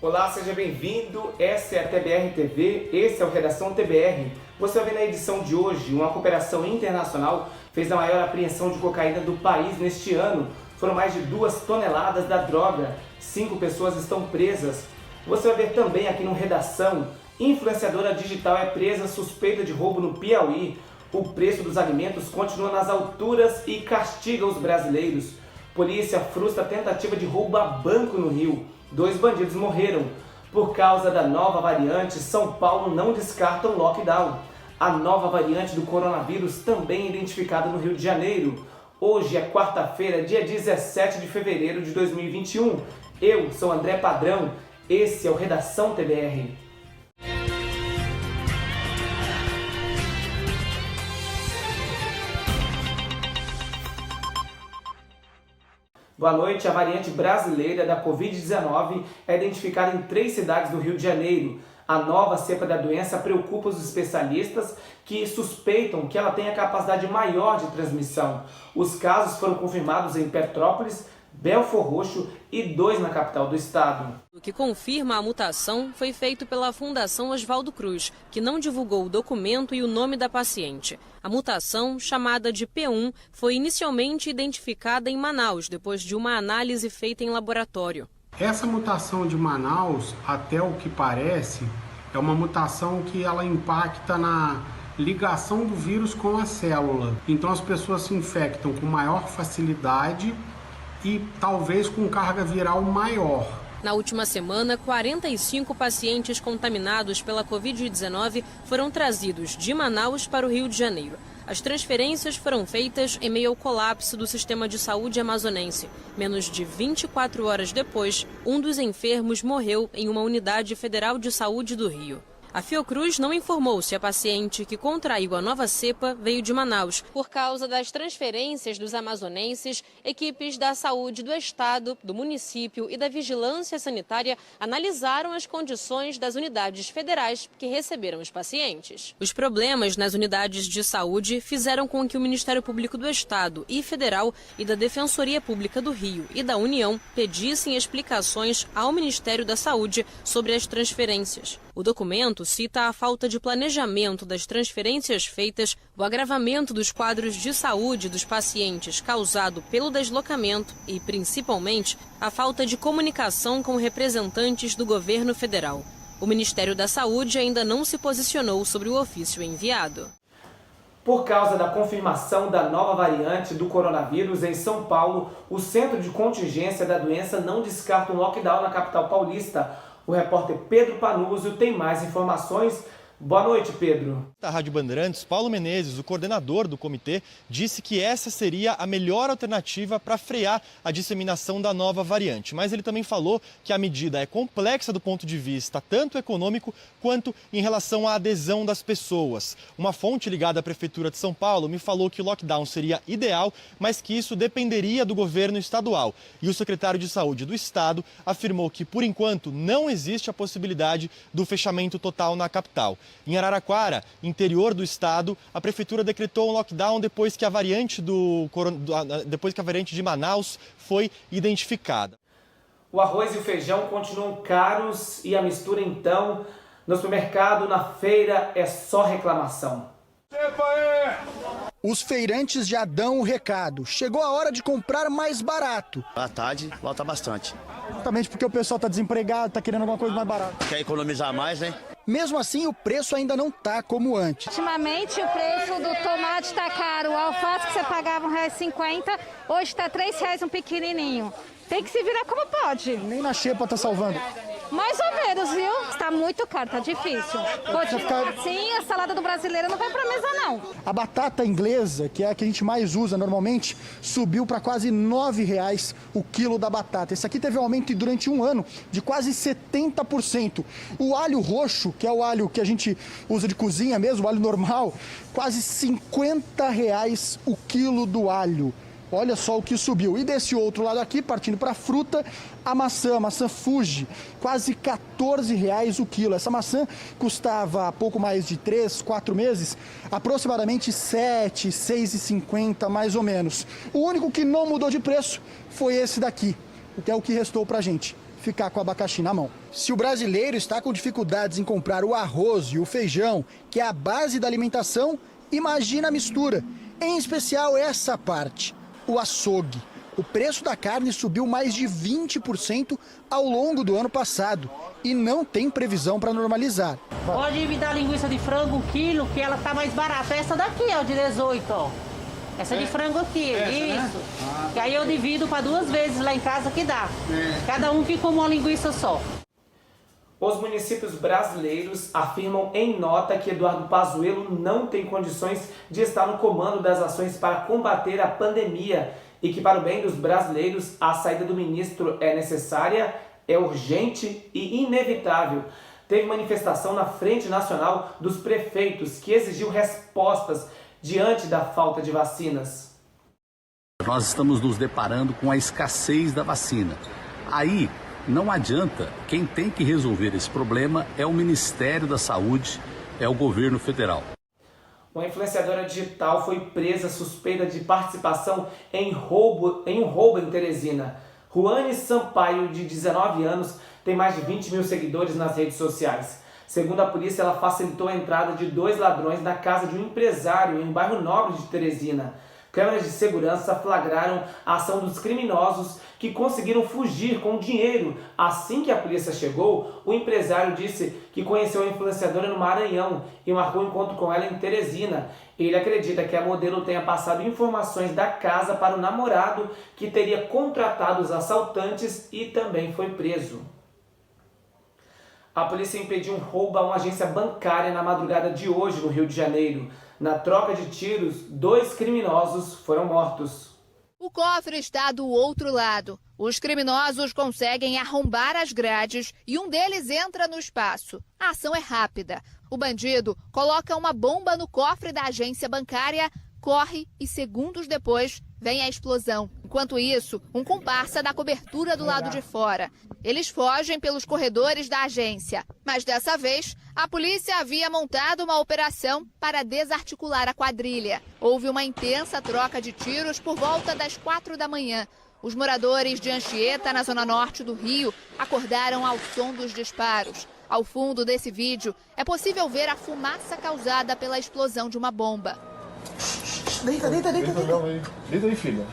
Olá, seja bem-vindo. Essa é a TBR TV, esse é o Redação TBR. Você vai ver na edição de hoje, uma cooperação internacional fez a maior apreensão de cocaína do país neste ano. Foram mais de 2 toneladas da droga, 5 pessoas estão presas. Você vai ver também aqui no Redação, influenciadora digital é presa suspeita de roubo no Piauí. O preço dos alimentos continua nas alturas e castiga os brasileiros. Polícia frustra a tentativa de roubo a banco no Rio. 2 bandidos morreram. Por causa da nova variante, São Paulo não descarta um lockdown. A nova variante do coronavírus também é identificada no Rio de Janeiro. Hoje é quarta-feira, dia 17 de fevereiro de 2021. Eu sou André Padrão, esse é o Redação TBR. Boa noite. A variante brasileira da Covid-19 é identificada em 3 cidades do Rio de Janeiro. A nova cepa da doença preocupa os especialistas que suspeitam que ela tenha capacidade maior de transmissão. Os casos foram confirmados em Petrópolis, Belfor Roxo e 2 na capital do estado. O que confirma a mutação foi feito pela Fundação Oswaldo Cruz, que não divulgou o documento e o nome da paciente. A mutação, chamada de P1, foi inicialmente identificada em Manaus, depois de uma análise feita em laboratório. Essa mutação de Manaus, até o que parece, é uma mutação que ela impacta na ligação do vírus com a célula. Então as pessoas se infectam com maior facilidade e talvez com carga viral maior. Na última semana, 45 pacientes contaminados pela Covid-19 foram trazidos de Manaus para o Rio de Janeiro. As transferências foram feitas em meio ao colapso do sistema de saúde amazonense. Menos de 24 horas depois, um dos enfermos morreu em uma unidade federal de saúde do Rio. A Fiocruz não informou se a paciente que contraiu a nova cepa veio de Manaus. Por causa das transferências dos amazonenses, equipes da saúde do estado, do município e da vigilância sanitária analisaram as condições das unidades federais que receberam os pacientes. Os problemas nas unidades de saúde fizeram com que o Ministério Público do Estado e Federal e da Defensoria Pública do Rio e da União pedissem explicações ao Ministério da Saúde sobre as transferências. O documento cita a falta de planejamento das transferências feitas, o agravamento dos quadros de saúde dos pacientes causado pelo deslocamento e, principalmente, a falta de comunicação com representantes do governo federal. O Ministério da Saúde ainda não se posicionou sobre o ofício enviado. Por causa da confirmação da nova variante do coronavírus em São Paulo, o Centro de Contingência da Doença não descarta um lockdown na capital paulista. O repórter Pedro Panuzio tem mais informações. Boa noite, Pedro. Da Rádio Bandeirantes, Paulo Menezes, o coordenador do comitê, disse que essa seria a melhor alternativa para frear a disseminação da nova variante. Mas ele também falou que a medida é complexa do ponto de vista tanto econômico quanto em relação à adesão das pessoas. Uma fonte ligada à Prefeitura de São Paulo me falou que o lockdown seria ideal, mas que isso dependeria do governo estadual. E o secretário de Saúde do estado afirmou que, por enquanto, não existe a possibilidade do fechamento total na capital. Em Araraquara, interior do estado, a prefeitura decretou um lockdown depois que a variante de Manaus foi identificada. O arroz e o feijão continuam caros e a mistura, então, no supermercado, na feira, é só reclamação. Os feirantes já dão o recado. Chegou a hora de comprar mais barato. À tarde, volta bastante. Exatamente porque o pessoal está desempregado, está querendo alguma coisa mais barata. Quer economizar mais, né? Mesmo assim, o preço ainda não está como antes. Ultimamente, o preço do tomate está caro. O alface que você pagava R$1,50, hoje está R$3 um pequenininho. Tem que se virar como pode. Nem na xepa está salvando. Mais ou menos, viu? Está muito caro, está difícil. Continua assim, a salada do brasileiro não vai para mesa, não. A batata inglesa, que é a que a gente mais usa normalmente, subiu para quase R$9 o quilo da batata. Esse aqui teve um aumento durante um ano de quase 70%. O alho roxo, que é o alho que a gente usa de cozinha mesmo, o alho normal, quase R$50 o quilo do alho. Olha só o que subiu. E desse outro lado aqui, partindo para a fruta, a maçã Fuji, quase R$14 o quilo. Essa maçã custava há pouco mais de 3, 4 meses, aproximadamente R$7, R$6,50 mais ou menos. O único que não mudou de preço foi esse daqui, que é o que restou para a gente. ficar com o abacaxi na mão. Se o brasileiro está com dificuldades em comprar o arroz e o feijão, que é a base da alimentação, imagina a mistura, em especial essa parte, o açougue. O preço da carne subiu mais de 20% ao longo do ano passado e não tem previsão para normalizar. Pode me dar linguiça de frango 1 quilo, que ela tá mais barata. Essa daqui, ó, de 18, ó. Essa de frango aqui, isso. Né? Que aí eu divido para 2 vezes lá em casa que dá. Cada um que come uma linguiça só. Os municípios brasileiros afirmam em nota que Eduardo Pazuello não tem condições de estar no comando das ações para combater a pandemia e que, para o bem dos brasileiros, a saída do ministro é necessária, é urgente e inevitável. Teve manifestação na Frente Nacional dos Prefeitos que exigiu respostas diante da falta de vacinas. Nós estamos nos deparando com a escassez da vacina. Aí não adianta, quem tem que resolver esse problema é o Ministério da Saúde, é o governo federal. Uma influenciadora digital foi presa suspeita de participação em um roubo em Teresina. Ruane Sampaio, de 19 anos, tem mais de 20 mil seguidores nas redes sociais. Segundo a polícia, ela facilitou a entrada de 2 ladrões na casa de um empresário em um bairro nobre de Teresina. Câmeras de segurança flagraram a ação dos criminosos que conseguiram fugir com dinheiro. Assim que a polícia chegou, o empresário disse que conheceu a influenciadora no Maranhão e marcou um encontro com ela em Teresina. Ele acredita que a modelo tenha passado informações da casa para o namorado, que teria contratado os assaltantes e também foi preso. A polícia impediu um roubo a uma agência bancária na madrugada de hoje no Rio de Janeiro. Na troca de tiros, 2 criminosos foram mortos. O cofre está do outro lado. Os criminosos conseguem arrombar as grades e um deles entra no espaço. A ação é rápida. O bandido coloca uma bomba no cofre da agência bancária, corre e segundos depois vem a explosão. Enquanto isso, um comparsa dá cobertura do lado de fora. Eles fogem pelos corredores da agência. Mas dessa vez, a polícia havia montado uma operação para desarticular a quadrilha. Houve uma intensa troca de tiros por volta das 4 da manhã. Os moradores de Anchieta, na zona norte do Rio, acordaram ao som dos disparos. Ao fundo desse vídeo, é possível ver a fumaça causada pela explosão de uma bomba. Deita aí, filha.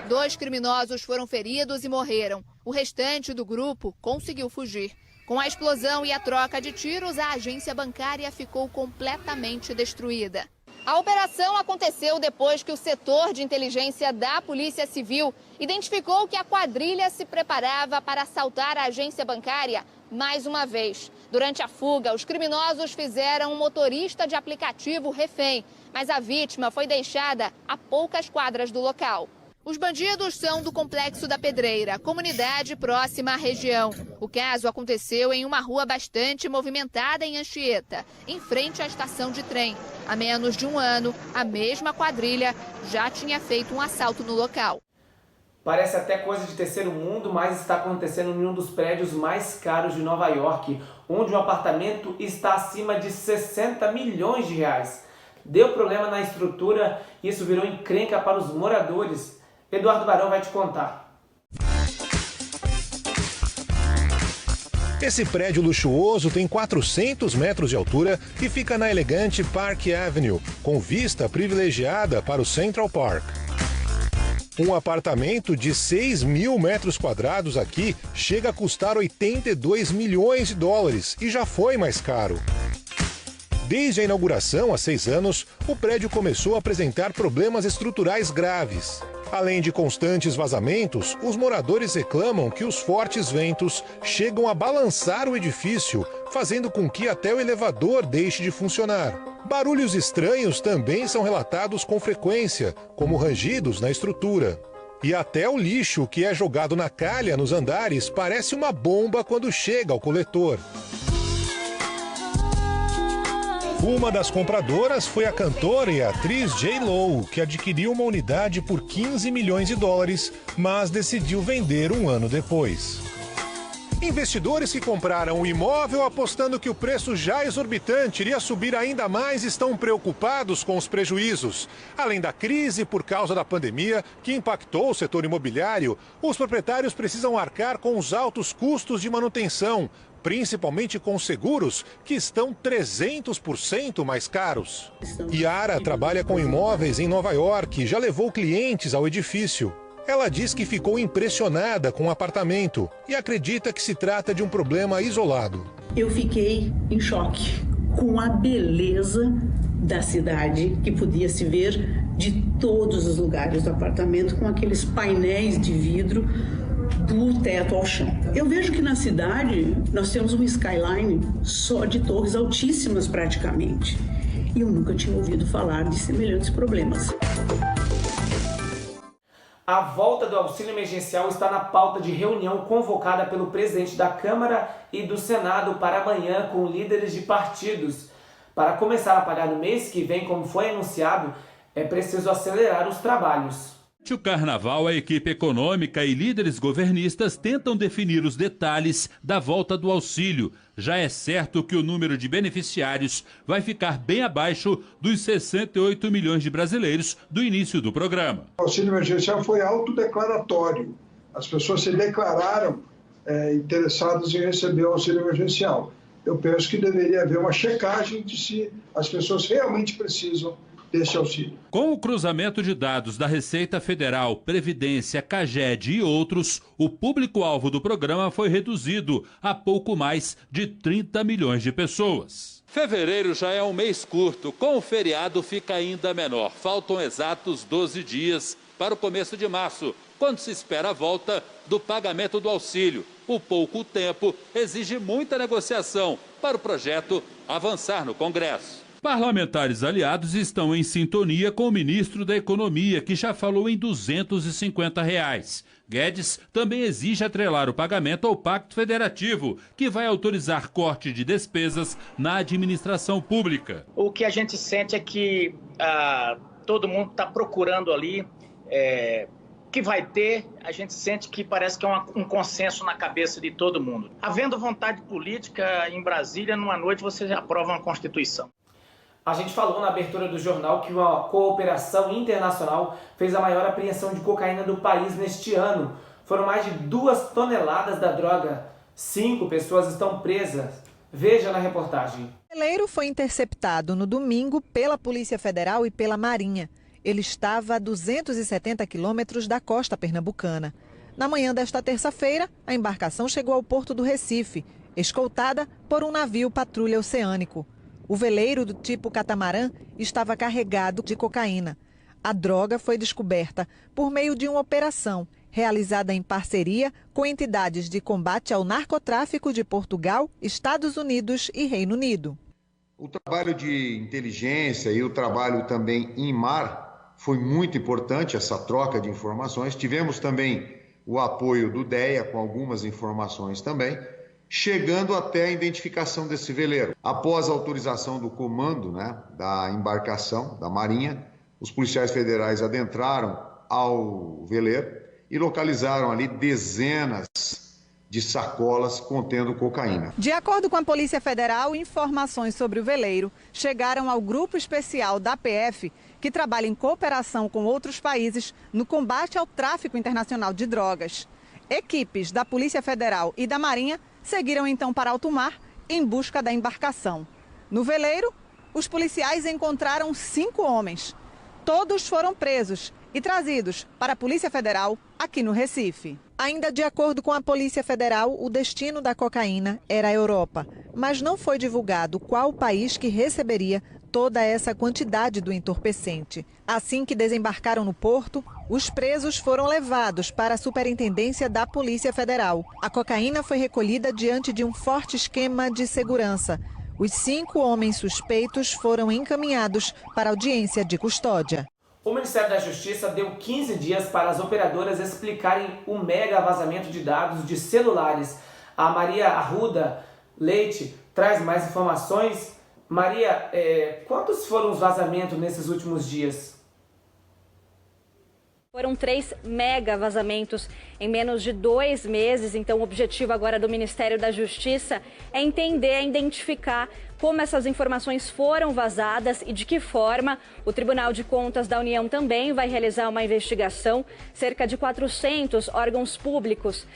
2 criminosos foram feridos e morreram. O restante do grupo conseguiu fugir. Com a explosão e a troca de tiros, a agência bancária ficou completamente destruída. A operação aconteceu depois que o setor de inteligência da Polícia Civil identificou que a quadrilha se preparava para assaltar a agência bancária mais uma vez. Durante a fuga, os criminosos fizeram um motorista de aplicativo refém, mas a vítima foi deixada a poucas quadras do local. Os bandidos são do Complexo da Pedreira, comunidade próxima à região. O caso aconteceu em uma rua bastante movimentada em Anchieta, em frente à estação de trem. Há menos de um ano, a mesma quadrilha já tinha feito um assalto no local. Parece até coisa de terceiro mundo, mas está acontecendo em um dos prédios mais caros de Nova York, onde um apartamento está acima de 60 milhões de reais. Deu problema na estrutura e isso virou encrenca para os moradores. Eduardo Barão vai te contar. Esse prédio luxuoso tem 400 metros de altura e fica na elegante Park Avenue, com vista privilegiada para o Central Park. Um apartamento de 6 mil metros quadrados aqui chega a custar 82 milhões de dólares e já foi mais caro. Desde a inauguração, há 6 anos, o prédio começou a apresentar problemas estruturais graves. Além de constantes vazamentos, os moradores reclamam que os fortes ventos chegam a balançar o edifício, fazendo com que até o elevador deixe de funcionar. Barulhos estranhos também são relatados com frequência, como rangidos na estrutura. E até o lixo que é jogado na calha nos andares parece uma bomba quando chega ao coletor. Uma das compradoras foi a cantora e a atriz J.Lo, que adquiriu uma unidade por 15 milhões de dólares, mas decidiu vender um ano depois. Investidores que compraram o imóvel apostando que o preço já exorbitante iria subir ainda mais estão preocupados com os prejuízos. Além da crise por causa da pandemia, que impactou o setor imobiliário, os proprietários precisam arcar com os altos custos de manutenção, principalmente com seguros, que estão 300% mais caros. Yara trabalha com imóveis em Nova York e já levou clientes ao edifício. Ela diz que ficou impressionada com o apartamento e acredita que se trata de um problema isolado. Eu fiquei em choque com a beleza da cidade, que podia se ver de todos os lugares do apartamento, com aqueles painéis de vidro do teto ao chão. Eu vejo que na cidade nós temos um skyline só de torres altíssimas praticamente. E eu nunca tinha ouvido falar de semelhantes problemas. A volta do auxílio emergencial está na pauta de reunião convocada pelo presidente da Câmara e do Senado para amanhã com líderes de partidos. Para começar a pagar no mês que vem, como foi anunciado, é preciso acelerar os trabalhos. Durante o carnaval, a equipe econômica e líderes governistas tentam definir os detalhes da volta do auxílio. Já é certo que o número de beneficiários vai ficar bem abaixo dos 68 milhões de brasileiros do início do programa. O auxílio emergencial foi autodeclaratório. As pessoas se declararam interessadas em receber o auxílio emergencial. Eu penso que deveria haver uma checagem de se as pessoas realmente precisam desse auxílio. Com o cruzamento de dados da Receita Federal, Previdência, CAGED e outros, o público-alvo do programa foi reduzido a pouco mais de 30 milhões de pessoas. Fevereiro já é um mês curto, com o feriado fica ainda menor. Faltam exatos 12 dias para o começo de março, quando se espera a volta do pagamento do auxílio. O pouco tempo exige muita negociação para o projeto avançar no Congresso. Parlamentares aliados estão em sintonia com o ministro da Economia, que já falou em R$ 250. Guedes também exige atrelar o pagamento ao Pacto Federativo, que vai autorizar corte de despesas na administração pública. O que a gente sente é que todo mundo está procurando ali, que vai ter, a gente sente que parece que é um consenso na cabeça de todo mundo. Havendo vontade política em Brasília, numa noite você aprova uma Constituição. A gente falou na abertura do jornal que uma cooperação internacional fez a maior apreensão de cocaína do país neste ano. Foram mais de 2 toneladas da droga. 5 pessoas estão presas. Veja na reportagem. O veleiro foi interceptado no domingo pela Polícia Federal e pela Marinha. Ele estava a 270 quilômetros da costa pernambucana. Na manhã desta terça-feira, a embarcação chegou ao porto do Recife, escoltada por um navio patrulha oceânico. O veleiro do tipo catamarã estava carregado de cocaína. A droga foi descoberta por meio de uma operação realizada em parceria com entidades de combate ao narcotráfico de Portugal, Estados Unidos e Reino Unido. O trabalho de inteligência e o trabalho também em mar foi muito importante, essa troca de informações. Tivemos também o apoio do DEA com algumas informações também, chegando até a identificação desse veleiro. Após a autorização do comando da embarcação, da Marinha, os policiais federais adentraram ao veleiro e localizaram ali dezenas de sacolas contendo cocaína. De acordo com a Polícia Federal, informações sobre o veleiro chegaram ao grupo especial da PF, que trabalha em cooperação com outros países no combate ao tráfico internacional de drogas. Equipes da Polícia Federal e da Marinha seguiram então para alto mar em busca da embarcação. No veleiro, os policiais encontraram 5 homens. Todos foram presos e trazidos para a Polícia Federal aqui no Recife. Ainda de acordo com a Polícia Federal, o destino da cocaína era a Europa, mas não foi divulgado qual país que receberia toda essa quantidade do entorpecente. Assim que desembarcaram no porto, os presos foram levados para a Superintendência da Polícia Federal. A cocaína foi recolhida diante de um forte esquema de segurança. Os 5 homens suspeitos foram encaminhados para audiência de custódia. O Ministério da Justiça deu 15 dias para as operadoras explicarem o mega vazamento de dados de celulares. A Maria Arruda Leite traz mais informações. Maria, quantos foram os vazamentos nesses últimos dias? Foram 3 mega vazamentos em menos de 2 meses. Então, o objetivo agora do Ministério da Justiça é entender, identificar como essas informações foram vazadas e de que forma. O Tribunal de Contas da União também vai realizar uma investigação. Cerca de 400 órgãos públicos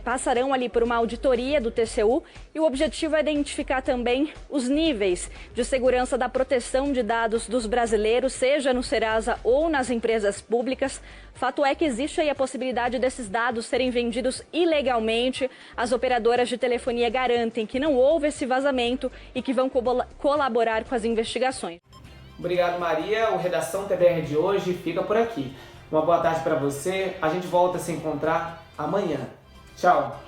passarão ali por uma auditoria do TCU e o objetivo é identificar também os níveis de segurança da proteção de dados dos brasileiros, seja no Serasa ou nas empresas públicas. Fato é que existe aí a possibilidade desses dados serem vendidos ilegalmente. As operadoras de telefonia garantem que não houve esse vazamento e que vão colaborar com as investigações. Obrigado, Maria. O Redação TBR de hoje fica por aqui. Uma boa tarde para você. A gente volta a se encontrar amanhã. Tchau!